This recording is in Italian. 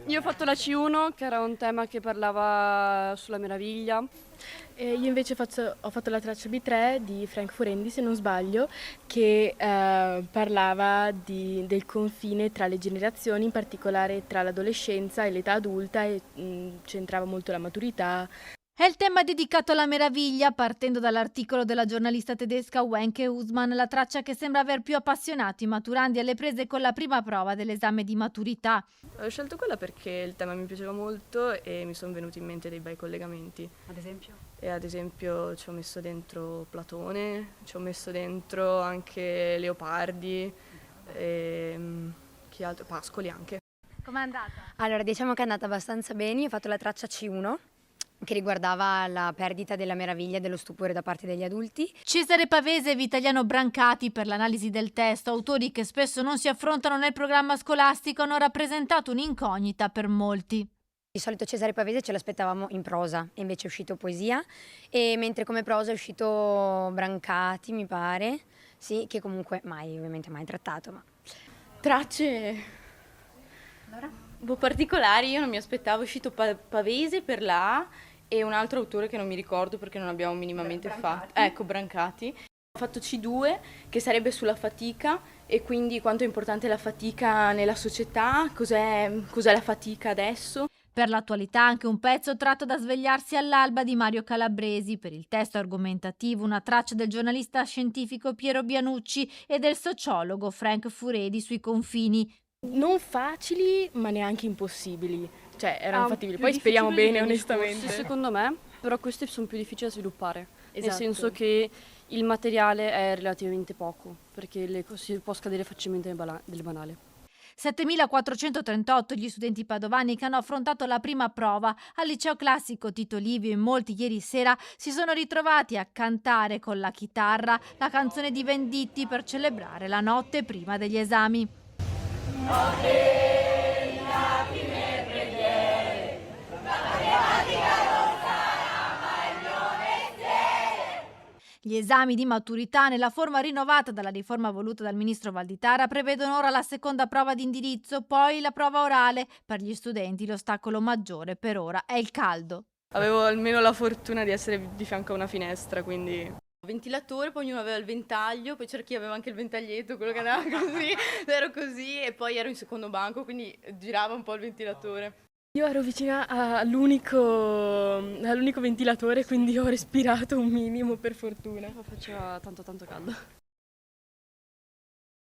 Io ho fatto la C1, che era un tema che parlava sulla meraviglia. E io invece ho fatto la traccia B3 di Frank Furendi, se non sbaglio, che parlava del confine tra le generazioni, in particolare tra l'adolescenza e l'età adulta, e centrava molto la maturità. È il tema dedicato alla meraviglia, partendo dall'articolo della giornalista tedesca Wenke Husmann, la traccia che sembra aver più appassionato i maturandi alle prese con la prima prova dell'esame di maturità. Ho scelto quella perché il tema mi piaceva molto e mi sono venuti in mente dei bei collegamenti. Ad esempio? E ad esempio ci ho messo dentro Platone, ci ho messo dentro anche Leopardi, e chi altro? Pascoli anche. Com'è andata? Allora, diciamo che è andata abbastanza bene. Io ho fatto la traccia C1, che riguardava la perdita della meraviglia e dello stupore da parte degli adulti. Cesare Pavese e Vitaliano Brancati, per l'analisi del testo, autori che spesso non si affrontano nel programma scolastico, hanno rappresentato un'incognita per molti. Di solito Cesare Pavese ce l'aspettavamo in prosa, e invece è uscito poesia, e mentre come prosa è uscito Brancati, mi pare, sì, che comunque ovviamente mai trattato, ma... Tracce un po' particolari, io non mi aspettavo, è uscito Pavese per la A e un altro autore che non mi ricordo perché non abbiamo minimamente fatto. Ecco, Brancati. Ho fatto C2 che sarebbe sulla fatica e quindi quanto è importante la fatica nella società, cos'è la fatica adesso. Per l'attualità anche un pezzo tratto da Svegliarsi all'alba di Mario Calabresi, per il testo argomentativo una traccia del giornalista scientifico Piero Bianucci e del sociologo Frank Furedi sui confini. Non facili, ma neanche impossibili. Cioè, erano fattibili. Poi Più speriamo difficili bene, degli scorsi, onestamente. secondo me, però questi sono più difficili da sviluppare. Nel Esatto. senso che il materiale è relativamente poco, perché si può scadere facilmente nel banale. 7.438 gli studenti padovani che hanno affrontato la prima prova al liceo classico Tito Livio e molti ieri sera si sono ritrovati a cantare con la chitarra la canzone di Venditti per celebrare la notte prima degli esami. Gli esami di maturità, nella forma rinnovata dalla riforma voluta dal ministro Valditara, prevedono ora la seconda prova di indirizzo, poi la prova orale. Per gli studenti l'ostacolo maggiore per ora è il caldo. Avevo almeno la fortuna di essere di fianco a una finestra, quindi... Ventilatore, poi ognuno aveva il ventaglio, poi c'era chi aveva anche il ventaglietto, quello che andava così, ero così e poi ero in secondo banco, quindi girava un po' il ventilatore. Io ero vicina all'unico ventilatore, quindi ho respirato un minimo, per fortuna. Faceva tanto caldo.